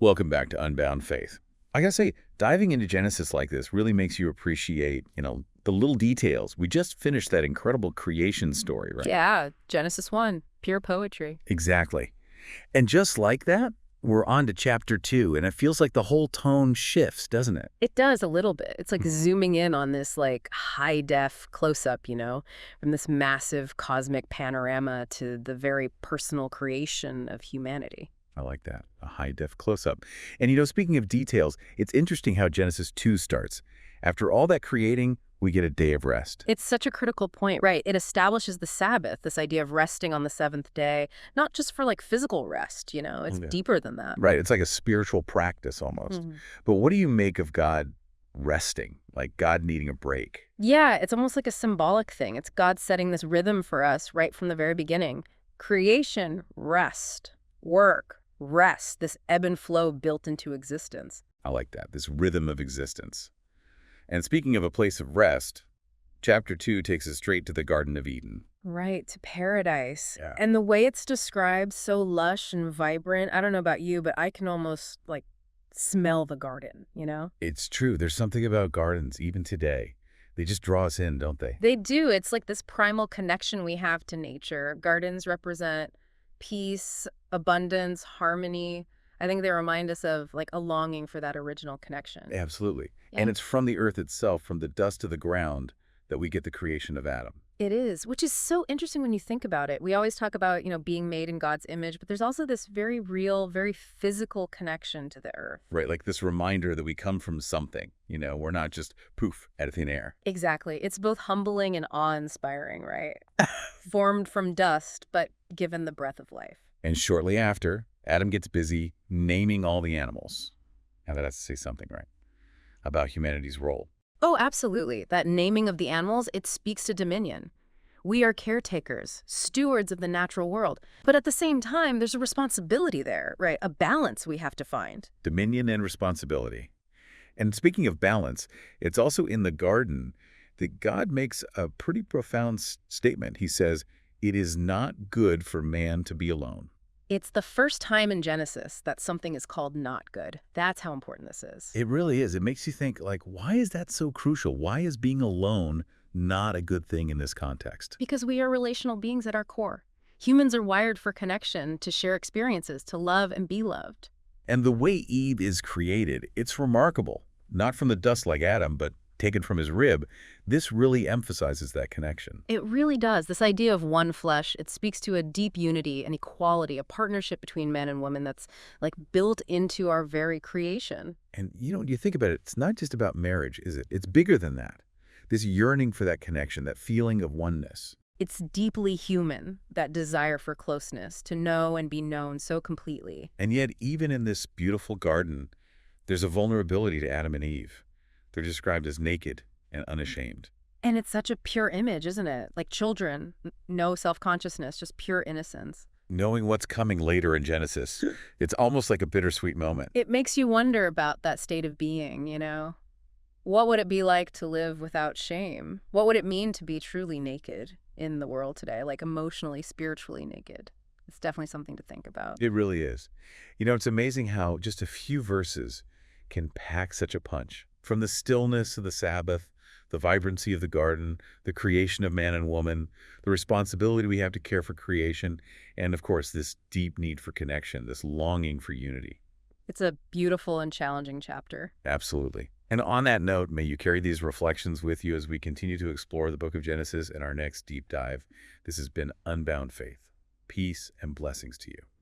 Welcome back to Unbound Faith. I gotta say, diving into Genesis like this really makes you appreciate, the little details. We just finished that incredible creation story, right? Yeah, Genesis 1, pure poetry. Exactly. And just like that, we're on to chapter 2, and it feels like the whole tone shifts, doesn't it? It does a little bit. It's like zooming in on this like high def close up, from this massive cosmic panorama to the very personal creation of humanity. I like that, a high-def close-up. And speaking of details, it's interesting how Genesis 2 starts. After all that creating, we get a day of rest. It's such a critical point, right? It establishes the Sabbath, this idea of resting on the seventh day, not just for like physical rest, it's Yeah. deeper than that. Right, it's like a spiritual practice almost. Mhm. But what do you make of God resting, like God needing a break? Yeah, it's almost like a symbolic thing. It's God setting this rhythm for us right from the very beginning. Creation, rest, work, rest, this ebb and flow built into existence. I like that, this rhythm of existence. And speaking of a place of rest, chapter 2 takes us straight to the Garden of Eden. Right, to paradise. Yeah. And the way it's described, so lush and vibrant, I don't know about you, but I can almost like smell the garden. It's true, there's something about gardens, even today. They just draw us in, don't they? They do. It's like this primal connection we have to nature. Gardens represent peace, abundance, harmony. I think they remind us of like a longing for that original connection. Absolutely. Yeah. And it's from the earth itself, from the dust of the ground, that we get the creation of Adam. It is, which is so interesting when you think about it. We always talk about, being made in God's image, but there's also this very real, very physical connection to the earth. Right, like this reminder that we come from something. We're not just poof out of thin air. Exactly. It's both humbling and awe-inspiring, right? Formed from dust, but given the breath of life. And shortly after, Adam gets busy naming all the animals. Now that has to say something, right? About humanity's role. Oh, absolutely. That naming of the animals, it speaks to dominion. We are caretakers, stewards of the natural world. But at the same time, there's a responsibility there, right? A balance we have to find. Dominion and responsibility. And speaking of balance, it's also in the garden that God makes a pretty profound statement. He says, "It is not good for man to be alone." It's the first time in Genesis that something is called not good. That's how important this is. It really is. It makes you think, like, why is that so crucial? Why is being alone not a good thing in this context? Because we are relational beings at our core. Humans are wired for connection, to share experiences, to love and be loved. And the way Eve is created, it's remarkable. Not from the dust like Adam, but taken from his rib. This really emphasizes that connection. It really does. This idea of one flesh, it speaks to a deep unity and equality, a partnership between men and women that's like built into our very creation. And you think about it, it's not just about marriage, is it? It's bigger than that. This yearning for that connection, that feeling of oneness. It's deeply human, that desire for closeness, to know and be known so completely. And yet, even in this beautiful garden, there's a vulnerability to Adam and Eve. They're described as naked and unashamed. And it's such a pure image, isn't it? Like children, no self-consciousness, just pure innocence. Knowing what's coming later in Genesis, it's almost like a bittersweet moment. It makes you wonder about that state of being. What would it be like to live without shame? What would it mean to be truly naked in the world today, like emotionally, spiritually naked? It's definitely something to think about. It really is. It's amazing how just a few verses can pack such a punch. From the stillness of the Sabbath, the vibrancy of the garden, the creation of man and woman, the responsibility we have to care for creation, and of course, this deep need for connection, this longing for unity. It's a beautiful and challenging chapter. Absolutely. And on that note, may you carry these reflections with you as we continue to explore the book of Genesis in our next deep dive. This has been Unbound Faith. Peace and blessings to you.